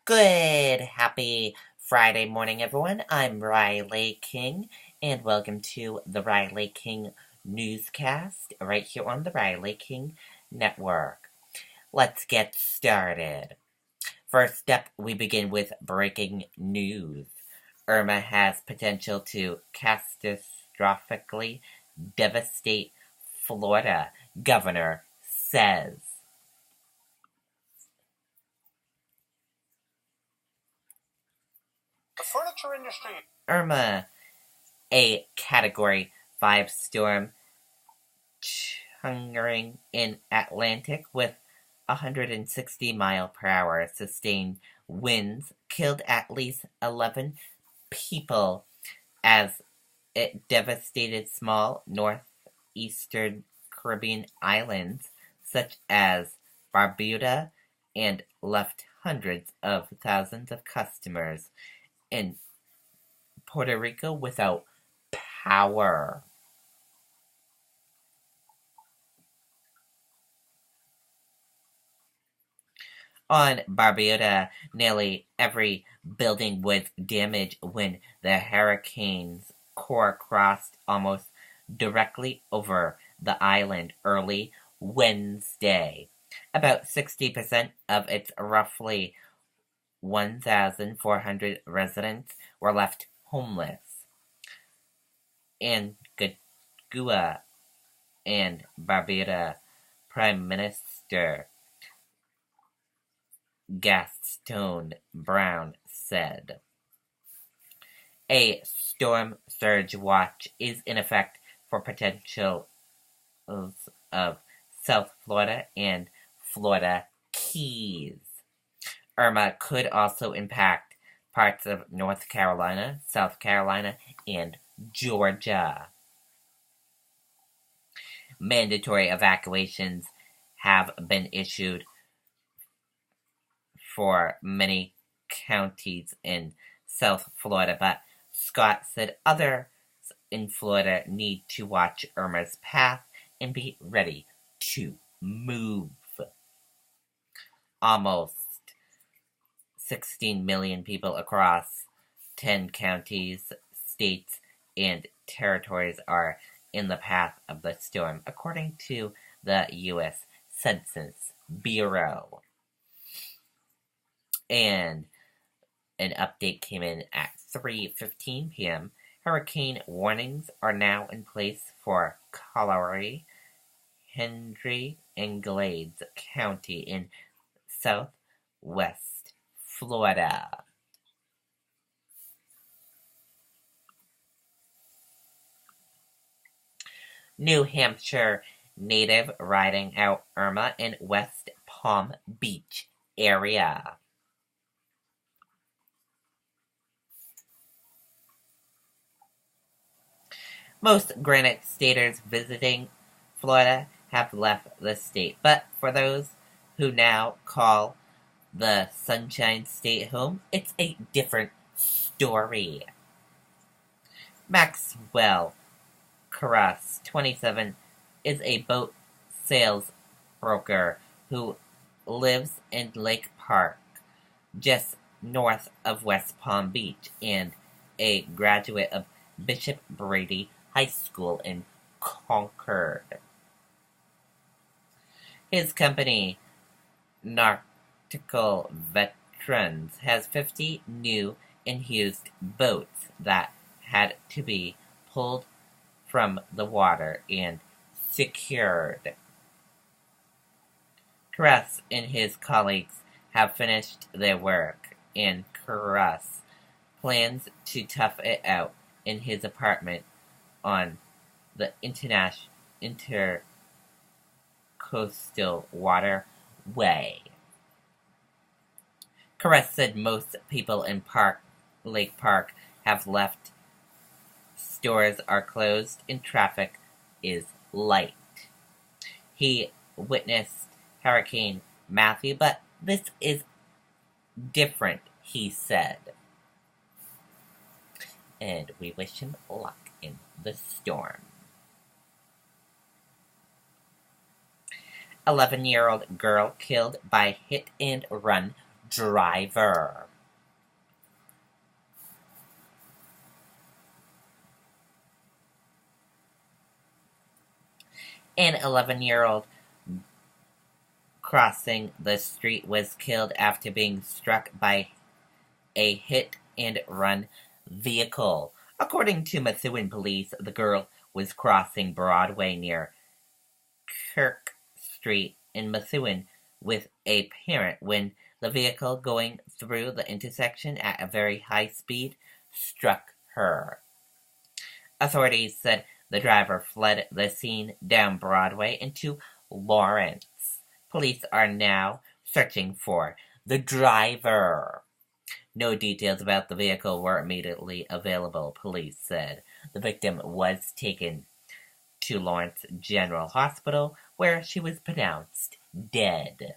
Good, happy Friday morning, everyone. I'm Riley King, and welcome to the Riley King Newscast right here on the Riley King Network. Let's get started. First up, we begin with breaking news. Irma has potential to catastrophically devastate Florida, governor says. The furniture industry. Irma, a Category 5 storm, churning in Atlantic with 160-mile-per-hour sustained winds killed at least 11 people as it devastated small northeastern Caribbean islands such as Barbuda and left hundreds of thousands of customers in Puerto Rico without power. On Barbuda, nearly every building was damaged when the hurricane's core crossed almost directly over the island early Wednesday. About 60% of its roughly 1,400 residents were left homeless. Antigua and Barbuda Prime Minister Gaston Brown said. A storm surge watch is in effect for potentials of South Florida and Florida Keys. Irma could also impact parts of North Carolina, South Carolina, and Georgia. Mandatory evacuations have been issued for many counties in South Florida, but Scott said others in Florida need to watch Irma's path and be ready to move. Almost 16 million people across 10 counties, states, and territories are in the path of the storm, according to the U.S. Census Bureau. And an update came in at 3:15 p.m. Hurricane warnings are now in place for Colorado, Hendry, and Glades County in southwest Florida. New Hampshire native riding out Irma in West Palm Beach area. Most Granite Staters visiting Florida have left the state, but for those who now call the Sunshine State home, it's a different story. Maxwell Carras, 27, is a boat sales broker who lives in Lake Park, just north of West Palm Beach, and a graduate of Bishop Brady High School in Concord. His company, Nautical Veterans, has 50 new and used boats that had to be pulled from the water and secured. Carras and his colleagues have finished their work, and Carras plans to tough it out in his apartment on the intercoastal waterway. Carras said most people in Lake Park have left, stores are closed, and traffic is light. He witnessed Hurricane Matthew, but this is different, he said. And we wish him luck in the storm. 11-year-old girl killed by hit-and-run driver. An 11-year-old crossing the street was killed after being struck by a hit-and-run vehicle. According to Methuen police, the girl was crossing Broadway near Kirk Street in Methuen with a parent when the vehicle going through the intersection at a very high speed struck her. Authorities said the driver fled the scene down Broadway into Lawrence. Police are now searching for the driver. No details about the vehicle were immediately available, police said. The victim was taken to Lawrence General Hospital, where she was pronounced dead.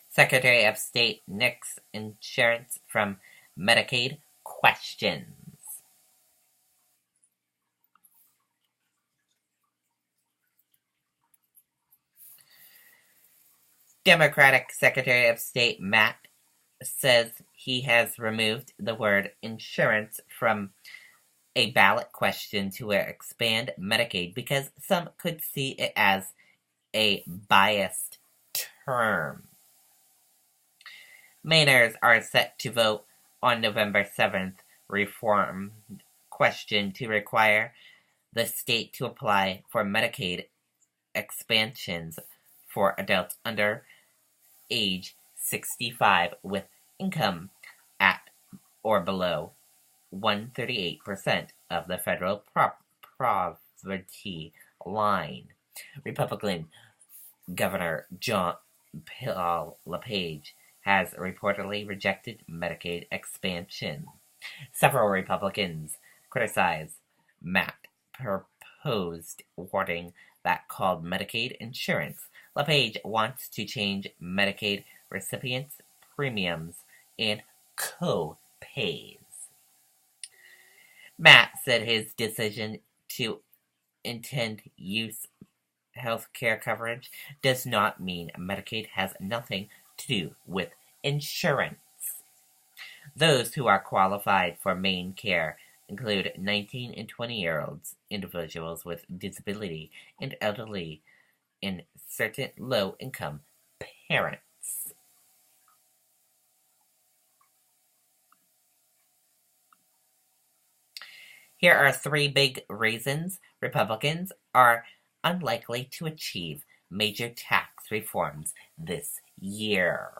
Secretary of State nixed insurance from Medicaid questions. Democratic Secretary of State Matt says he has removed the word insurance from a ballot question to expand Medicaid because some could see it as a biased term. Mainers are set to vote on November 7th reform question to require the state to apply for Medicaid expansions for adults under age 65 with income at or below 138% of the federal poverty line. Republican Governor John Paul LePage has reportedly rejected Medicaid expansion. Several Republicans criticized Matt's proposed wording that called Medicaid insurance. LePage wants to change Medicaid recipients' premiums and co-pays. Matt said his decision to intend use health care coverage does not mean Medicaid has nothing to do with insurance. Those who are qualified for main care include 19 and 20-year-olds, individuals with disability, and elderly, and certain low-income parents. Here are 3 big reasons Republicans are unlikely to achieve major tax reforms this year.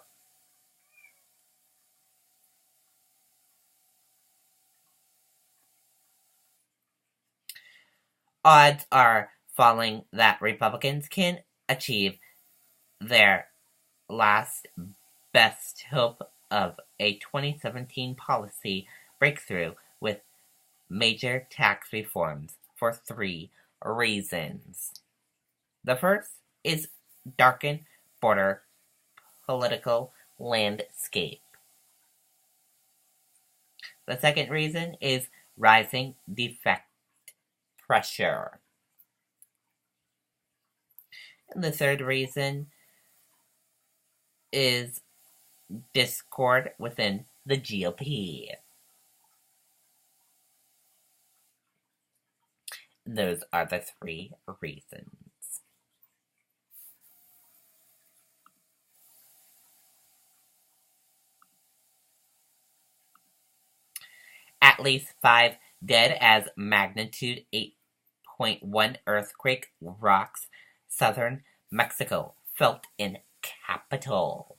Odds are falling that Republicans can achieve their last best hope of a 2017 policy breakthrough with major tax reforms for 3 reasons. The first is darkened border political landscape. The second reason is rising defect pressure. And the third reason is discord within the GOP. Those are the 3 reasons. At least 5 dead as magnitude 8.1 earthquake rocks southern Mexico, felt in capital.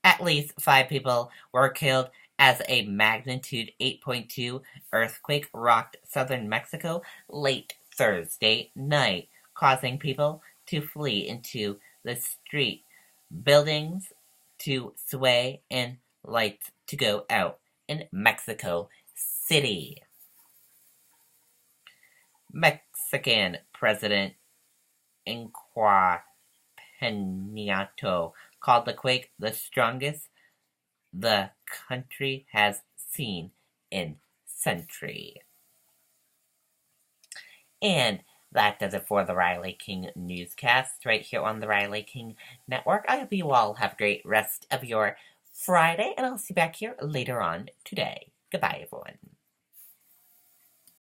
At least 5 people were killed as a magnitude 8.2 earthquake rocked southern Mexico late Thursday night, causing people to flee into the street, buildings to sway, and lights to go out in Mexico City. Mexican President Enrique Peña Nieto called the quake the strongest the country has seen in centuries. And that does it for the Riley King newscast right here on the Riley King Network. I hope you all have a great rest of your Friday, and I'll see you back here later on today. Goodbye, everyone.